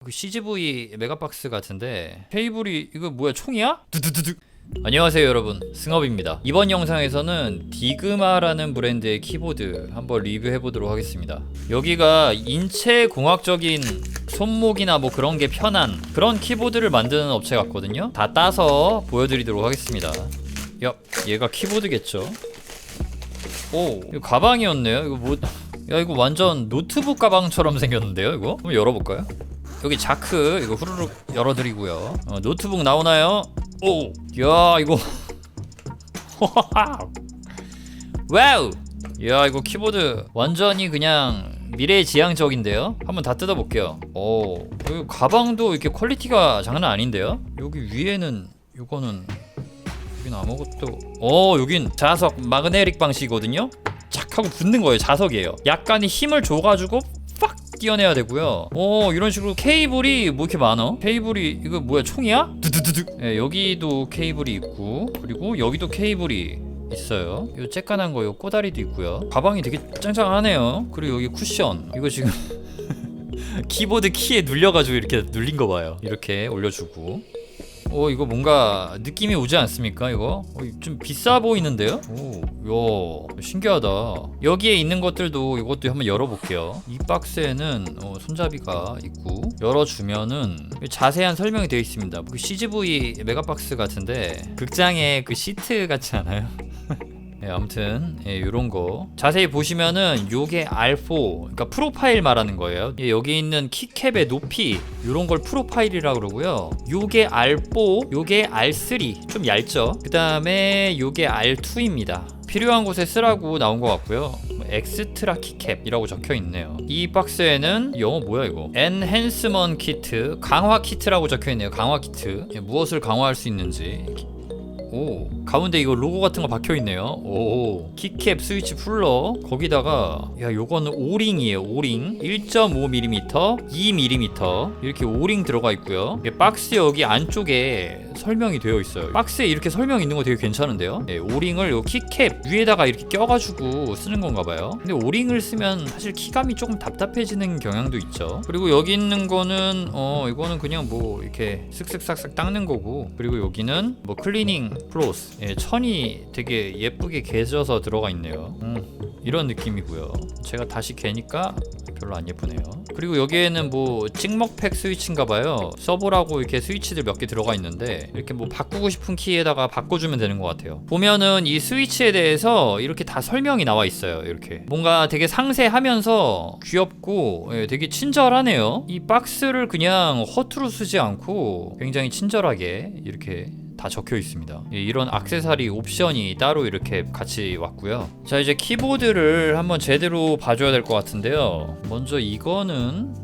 그 CGV 메가박스 같은데 케이블이 이거 뭐야, 총이야? 두두두두. 안녕하세요 여러분, 승업입니다. 이번 영상에서는 디그마라는 브랜드의 키보드 한번 리뷰해보도록 하겠습니다. 여기가 인체공학적인 손목이나 뭐 그런 게 편한 그런 키보드를 만드는 업체 같거든요. 다 따서 보여드리도록 하겠습니다. 야, 얘가 키보드겠죠? 오, 이거 가방이었네요. 이거 뭐... 야, 이거 완전 노트북 가방처럼 생겼는데요, 이거? 한번 열어볼까요? 여기 자크 이거 후루룩 열어드리고요. 노트북 나오나요? 오! 야, 이거 와우! 야, 이거 키보드 완전히 그냥 미래지향적인데요? 한번 다 뜯어볼게요. 오, 여기 가방도 이렇게 퀄리티가 장난 아닌데요? 여기 위에는 이거는 여긴 아무것도. 여긴 자석 마그네릭 방식이거든요? 착 하고 붙는 거예요. 자석이에요. 약간의 힘을 줘가지고 팍 띄어내야 되고요. 이런 식으로 케이블이 뭐 이렇게 많아? 케이블이 이거 뭐야, 총이야? 두두두두. 네, 여기도 케이블이 있고, 그리고 여기도 케이블이 있어요. 요 쬐깐한 거, 요 꼬다리도 있고요. 가방이 되게 짱짱하네요. 그리고 여기 쿠션, 이거 지금 키보드 키에 눌려가지고 이렇게 눌린 거 봐요. 이렇게 올려주고. 이거 뭔가 느낌이 오지 않습니까? 이거 좀 비싸 보이는데요? 오, 야, 신기하다. 여기에 있는 것들도 이것도 한번 열어볼게요. 이 박스에는 손잡이가 있고, 열어주면은 자세한 설명이 되어 있습니다. 그 CGV 메가박스 같은데 극장의 그 시트 같지 않아요? 네, 아무튼 요런 거 자세히 보시면은 요게 R4, 그러니까 프로파일 말하는 거예요. 여기 있는 키캡의 높이, 요런 걸 프로파일이라고 그러고요. 요게 R4, 요게 R3, 좀 얇죠. 그 다음에 요게 R2입니다. 필요한 곳에 쓰라고 나온 것 같고요. 엑스트라 키캡이라고 적혀 있네요. 이 박스에는 영어 뭐야 이거? 엔핸스먼 키트, 강화 키트라고 적혀 있네요. 강화 키트. 무엇을 강화할 수 있는지. 오, 가운데 이거 로고 같은 거 박혀 있네요. 오, 키캡 스위치 풀러, 거기다가 야, 요거는 오링이에요. 오링 1.5mm, 2mm 이렇게 오링 들어가 있고요. 박스 여기 안쪽에 설명이 되어 있어요. 박스에 이렇게 설명 있는 거 되게 괜찮은데요. 네, 오링을 요 키캡 위에다가 이렇게 껴가지고 쓰는 건가 봐요. 근데 오링을 쓰면 사실 키감이 조금 답답해지는 경향도 있죠. 그리고 여기 있는 거는 이거는 그냥 뭐 이렇게 쓱쓱싹싹 닦는 거고, 그리고 여기는 뭐 클리닝 플로스, 천이 되게 예쁘게 개져서 들어가 있네요. 이런 느낌이고요. 제가 다시 개니까 별로 안 예쁘네요. 그리고 여기에는 뭐 찍먹팩 스위치인가봐요. 서버라고 이렇게 스위치들 몇 개 들어가 있는데, 이렇게 뭐 바꾸고 싶은 키에다가 바꿔주면 되는 것 같아요. 보면은 이 스위치에 대해서 이렇게 다 설명이 나와 있어요. 이렇게 뭔가 되게 상세하면서 귀엽고 되게 친절하네요. 이 박스를 그냥 허투루 쓰지 않고 굉장히 친절하게 이렇게 다 적혀 있습니다. 이런 액세서리 옵션이 따로 이렇게 같이 왔고요. 자, 이제 키보드를 한번 제대로 봐줘야 될 것 같은데요. 먼저 이거는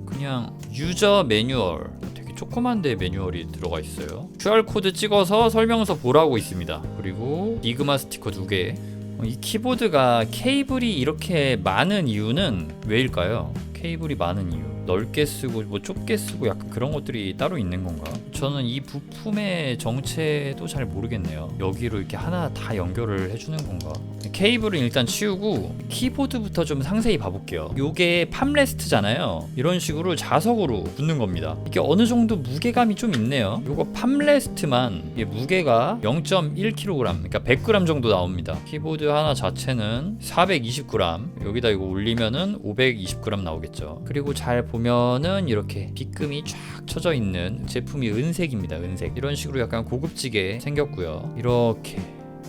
그냥 유저 매뉴얼, 되게 조그만데 매뉴얼이 들어가 있어요. QR코드 찍어서 설명서 보라고 있습니다. 그리고 디그마 스티커 2개. 이 키보드가 케이블이 이렇게 많은 이유는 왜일까요? 케이블이 많은 이유, 넓게 쓰고 뭐 좁게 쓰고 약간 그런 것들이 따로 있는 건가? 저는 이 부품의 정체도 잘 모르겠네요. 여기로 이렇게 하나 다 연결을 해주는 건가? 케이블은 일단 치우고 키보드부터 좀 상세히 봐볼게요. 요게 팜레스트잖아요. 이런 식으로 자석으로 붙는 겁니다. 이게 어느 정도 무게감이 좀 있네요. 요거 팜레스트만 무게가 0.1kg, 그러니까 100g 정도 나옵니다. 키보드 하나 자체는 420g, 여기다 이거 올리면은 520g 나오겠죠. 그리고 잘 보면은 이렇게 빗금이 쫙 쳐져 있는 제품이 은색입니다. 은색. 이런 식으로 약간 고급지게 생겼고요. 이렇게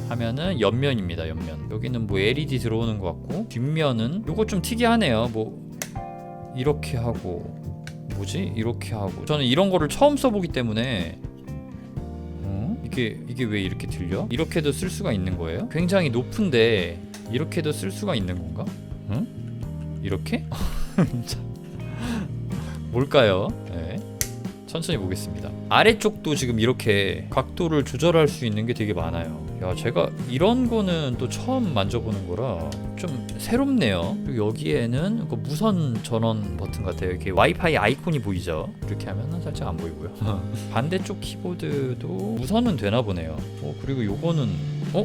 하면은 옆면입니다. 옆면. 여기는 뭐 LED 들어오는 것 같고, 뒷면은 요거 좀 특이하네요. 뭐 이렇게 하고, 뭐지? 이렇게 하고. 저는 이런 거를 처음 써보기 때문에 이게 왜 이렇게 들려? 이렇게도 쓸 수가 있는 거예요? 굉장히 높은데 이렇게도 쓸 수가 있는 건가? 응? 이렇게? 뭘까요? 네. 천천히 보겠습니다. 아래쪽도 지금 이렇게 각도를 조절할 수 있는 게 되게 많아요. 야, 제가 이런 거는 또 처음 만져보는 거라 좀 새롭네요. 그리고 여기에는 그 무선 전원 버튼 같아요. 이렇게 와이파이 아이콘이 보이죠? 이렇게 하면은 살짝 안 보이고요. 반대쪽 키보드도 무선은 되나 보네요. 그리고 요거는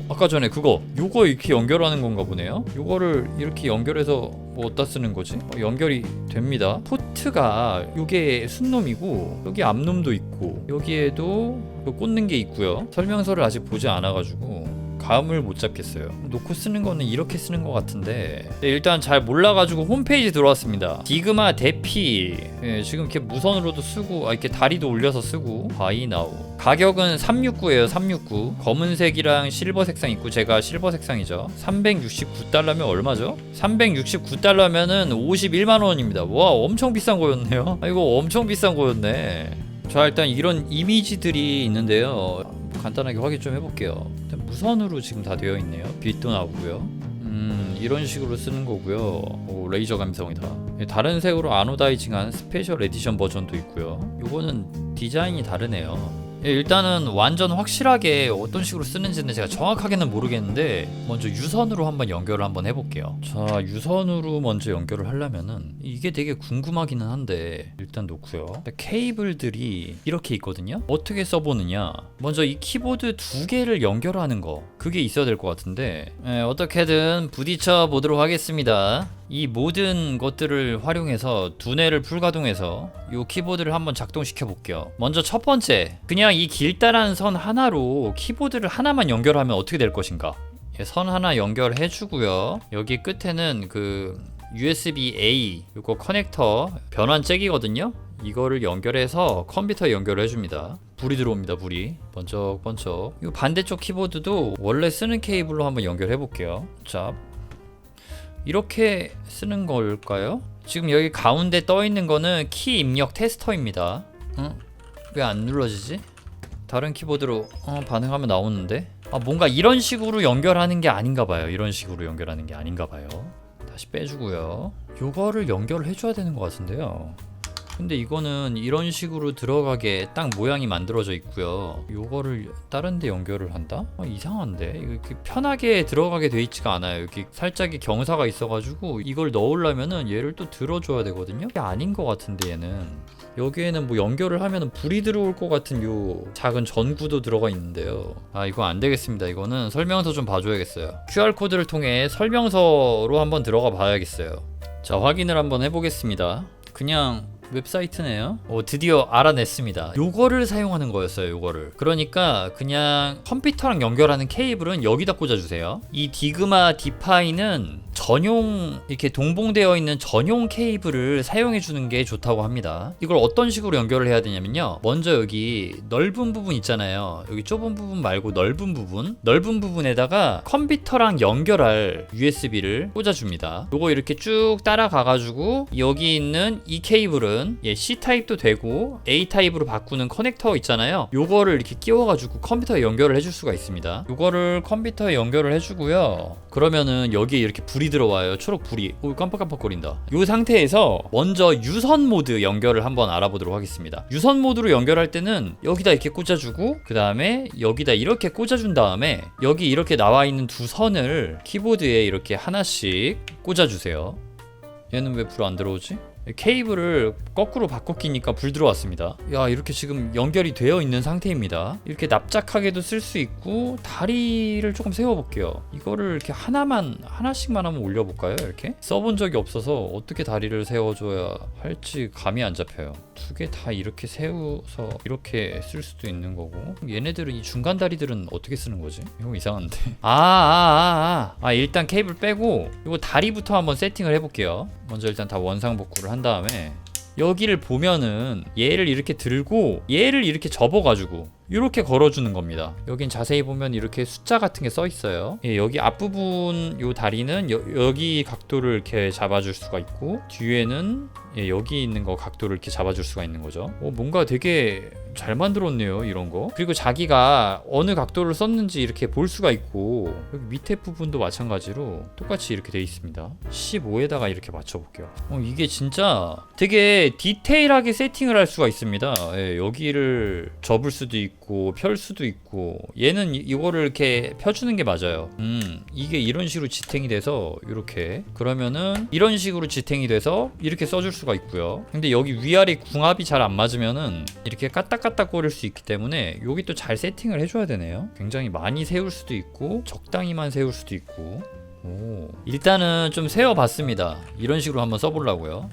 아까 전에 그거 요거 이렇게 연결하는 건가 보네요. 요거를 이렇게 연결해서 뭐 어디다 쓰는 거지? 연결이 됩니다. 포트가 요게 순놈이고 여기 앞놈도 있고 여기에도 꽂는 게 있고요. 설명서를 아직 보지 않아가지고 감을 못 잡겠어요. 놓고 쓰는 거는 이렇게 쓰는 것 같은데 일단 잘 몰라가지고 홈페이지 들어왔습니다. 디그마 대피 지금 이렇게 무선으로도 쓰고 이렇게 다리도 올려서 쓰고 바이나우 가격은 369에요. 369 검은색이랑 실버 색상 있고 제가 실버 색상이죠. 369달러면 얼마죠? 369달러면은 51만원입니다. 와 엄청 비싼 거였네요. 이거 엄청 비싼 거였네. 자 일단 이런 이미지들이 있는데요. 간단하게 확인 좀 해볼게요. 일단 무선으로 지금 다 되어 있네요. 빛도 나오고요. 이런 식으로 쓰는 거고요. 레이저 감성이다. 다른 색으로 아노다이징한 스페셜 에디션 버전도 있고요. 요거는 디자인이 다르네요. 일단은 완전 확실하게 어떤 식으로 쓰는지는 제가 정확하게는 모르겠는데 먼저 유선으로 한번 연결을 한번 해볼게요. 자 유선으로 먼저 연결을 하려면은 이게 되게 궁금하기는 한데 일단 놓고요. 케이블들이 이렇게 있거든요. 어떻게 써보느냐, 먼저 이 키보드 두 개를 연결하는 거 그게 있어야 될 것 같은데 어떻게든 부딪혀 보도록 하겠습니다. 이 모든 것들을 활용해서 두뇌를 풀가동해서 이 키보드를 한번 작동시켜 볼게요. 먼저 첫 번째, 그냥 이 길다란 선 하나로 키보드를 하나만 연결하면 어떻게 될 것인가. 선 하나 연결해 주고요. 여기 끝에는 그 USB-A 이거 커넥터 변환 잭이거든요. 이거를 연결해서 컴퓨터에 연결을 해줍니다. 불이 들어옵니다. 불이 번쩍번쩍. 이 반대쪽 키보드도 원래 쓰는 케이블로 한번 연결해 볼게요. 자, 이렇게 쓰는 걸까요? 지금 여기 가운데 떠 있는 거는 키 입력 테스터입니다. 왜 안 눌러지지? 다른 키보드로 반응하면 나오는데 뭔가 이런 식으로 연결하는 게 아닌가 봐요. 이런 식으로 연결하는 게 아닌가 봐요. 다시 빼주고요. 요거를 연결을 해줘야 되는 것 같은데요. 근데 이거는 이런 식으로 들어가게 딱 모양이 만들어져 있고요. 요거를 다른 데 연결을 한다? 이상한데? 이거 이렇게 편하게 들어가게 돼 있지가 않아요. 여기 살짝의 경사가 있어가지고 이걸 넣으려면은 얘를 또 들어줘야 되거든요? 이게 아닌 것 같은데 얘는. 여기에는 뭐 연결을 하면은 불이 들어올 것 같은 요 작은 전구도 들어가 있는데요. 이거 안 되겠습니다. 이거는 설명서 좀 봐줘야겠어요. QR코드를 통해 설명서로 한번 들어가 봐야겠어요. 자, 확인을 한번 해보겠습니다. 그냥 웹사이트네요. 드디어 알아냈습니다. 요거를 사용하는 거였어요. 요거를. 그러니까 그냥 컴퓨터랑 연결하는 케이블은 여기다 꽂아주세요. 이 디그마 디파이는 전용 이렇게 동봉되어 있는 전용 케이블을 사용해 주는 게 좋다고 합니다. 이걸 어떤 식으로 연결을 해야 되냐면요. 먼저 여기 넓은 부분 있잖아요. 여기 좁은 부분 말고 넓은 부분에다가 컴퓨터랑 연결할 USB를 꽂아줍니다. 요거 이렇게 쭉 따라가가지고 여기 있는 이 케이블은 C타입도 되고 A타입으로 바꾸는 커넥터 있잖아요. 요거를 이렇게 끼워가지고 컴퓨터에 연결을 해줄 수가 있습니다. 요거를 컴퓨터에 연결을 해주고요. 그러면은 여기에 이렇게 불이 들어와요. 초록 불이. 깜빡깜빡거린다. 요 상태에서 먼저 유선 모드 연결을 한번 알아보도록 하겠습니다. 유선 모드로 연결할 때는 여기다 이렇게 꽂아주고 그 다음에 여기다 이렇게 꽂아준 다음에 여기 이렇게 나와 있는 두 선을 키보드에 이렇게 하나씩 꽂아주세요. 얘는 왜 불 안 들어오지? 케이블을 거꾸로 바꿔 끼니까 불 들어왔습니다. 야, 이렇게 지금 연결이 되어 있는 상태입니다. 이렇게 납작하게도 쓸 수 있고 다리를 조금 세워볼게요. 이거를 이렇게 하나씩만 한번 올려볼까요? 이렇게 써본 적이 없어서 어떻게 다리를 세워줘야 할지 감이 안 잡혀요. 두 개 다 이렇게 세워서 이렇게 쓸 수도 있는 거고, 얘네들은 이 중간 다리들은 어떻게 쓰는 거지? 이거 이상한데. 일단 케이블 빼고 이거 다리부터 한번 세팅을 해볼게요. 먼저 일단 다 원상복구를 한 다음에 여기를 보면은 얘를 이렇게 들고 얘를 이렇게 접어가지고 이렇게 걸어주는 겁니다. 여긴 자세히 보면 이렇게 숫자 같은 게 써 있어요. 여기 앞부분 요 다리는 여기 각도를 이렇게 잡아줄 수가 있고, 뒤에는 여기 있는 거 각도를 이렇게 잡아줄 수가 있는 거죠. 뭔가 되게 잘 만들었네요, 이런 거. 그리고 자기가 어느 각도를 썼는지 이렇게 볼 수가 있고, 여기 밑에 부분도 마찬가지로 똑같이 이렇게 돼 있습니다. 15에다가 이렇게 맞춰볼게요. 이게 진짜 되게 디테일하게 세팅을 할 수가 있습니다. 여기를 접을 수도 있고 있고 펼 수도 있고 얘는 이거를 이렇게 펴주는 게 맞아요. 이게 이런 식으로 지탱이 돼서 이렇게 그러면은 이런 식으로 지탱이 돼서 이렇게 써줄 수가 있고요. 근데 여기 위아래 궁합이 잘 안 맞으면은 이렇게 까딱까딱거릴 수 있기 때문에 여기 또 잘 세팅을 해줘야 되네요. 굉장히 많이 세울 수도 있고 적당히만 세울 수도 있고. 오, 일단은 좀 세워봤습니다. 이런 식으로 한번 써보려고요.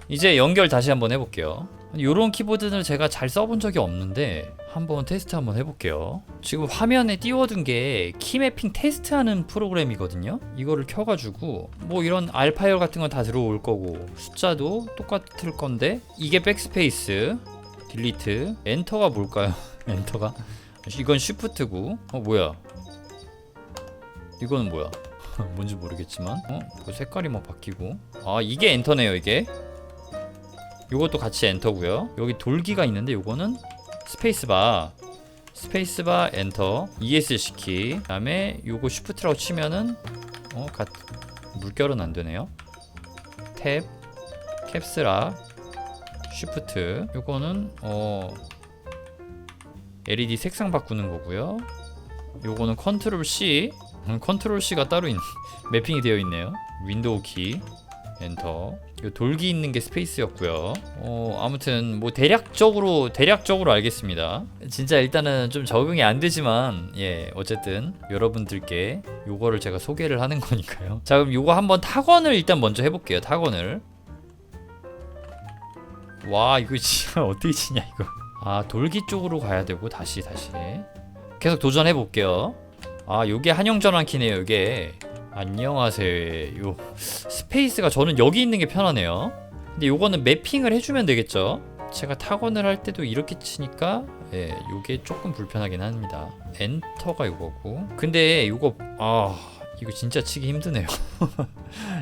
이제 연결 다시 한번 해볼게요. 요런 키보드는 제가 잘 써본 적이 없는데 한번 테스트 한번 해볼게요. 지금 화면에 띄워둔 게 키매핑 테스트하는 프로그램이거든요. 이거를 켜가지고 뭐 이런 알파열 같은 건 다 들어올 거고 숫자도 똑같을 건데 이게 백스페이스, 딜리트, 엔터가 뭘까요? 엔터가? 이건 쉬프트고 뭐야? 이거는 뭐야? 뭔지 모르겠지만 뭐 색깔이 막 바뀌고 이게 엔터네요. 이게 요것도 같이 엔터고요. 여기 돌기가 있는데 요거는 스페이스바 엔터 ESC 키. 그다음에 요거 쉬프트라고 치면은 물결은 안 되네요. 탭 캡스락 쉬프트. 요거는 LED 색상 바꾸는 거고요. 요거는 컨트롤 C. 컨트롤 C가 따로 매핑이 되어 있네요. 윈도우 키 엔터. 요 돌기 있는 게 스페이스였고요. 아무튼 뭐 대략적으로 알겠습니다. 진짜 일단은 좀 적응이 안 되지만 어쨌든 여러분들께 요거를 제가 소개를 하는 거니까요. 자, 그럼 요거 한번 타건을 일단 먼저 해볼게요. 타건을. 와, 이거 진짜 어떻게 치냐 이거. 돌기 쪽으로 가야 되고 다시 계속 도전해 볼게요. 요게 한영전환 키네요. 요게 안녕하세요. 스페이스가 저는 여기 있는 게 편하네요. 근데 요거는 매핑을 해주면 되겠죠. 제가 타건을 할 때도 이렇게 치니까 요게 조금 불편하긴 합니다. 엔터가 요거고. 근데 요거 이거 진짜 치기 힘드네요.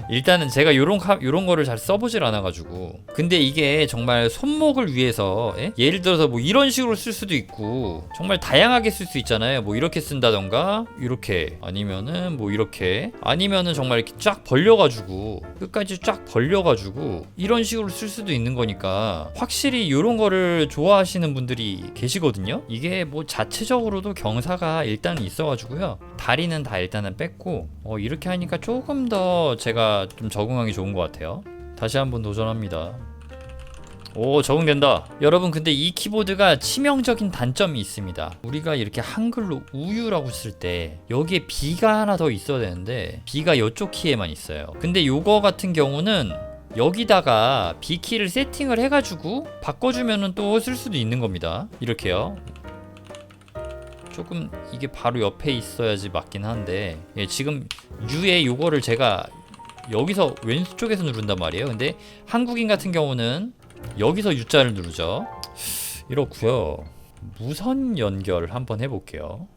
일단은 제가 요런 거를 잘 써보질 않아가지고. 근데 이게 정말 손목을 위해서 예를 들어서 뭐 이런 식으로 쓸 수도 있고 정말 다양하게 쓸 수 있잖아요. 뭐 이렇게 쓴다던가 이렇게 아니면은 뭐 이렇게 아니면은 정말 이렇게 쫙 벌려가지고 끝까지 쫙 벌려가지고 이런 식으로 쓸 수도 있는 거니까 확실히 요런 거를 좋아하시는 분들이 계시거든요. 이게 뭐 자체적으로도 경사가 일단 있어가지고요. 다리는 다 일단은 뺐고 이렇게 하니까 조금 더 제가 좀 적응하기 좋은 것 같아요. 다시 한번 도전합니다. 오, 적응된다. 여러분, 근데 이 키보드가 치명적인 단점이 있습니다. 우리가 이렇게 한글로 우유라고 쓸 때 여기에 B가 하나 더 있어야 되는데 B가 이쪽 키에만 있어요. 근데 요거 같은 경우는 여기다가 B키를 세팅을 해가지고 바꿔주면은 또 쓸 수도 있는 겁니다. 이렇게요. 조금 이게 바로 옆에 있어야지 맞긴 한데 지금 U에 요거를 제가 여기서 왼쪽에서 누른단 말이에요. 근데 한국인 같은 경우는 여기서 U자를 누르죠. 이렇고요. 무선 연결 한번 해볼게요.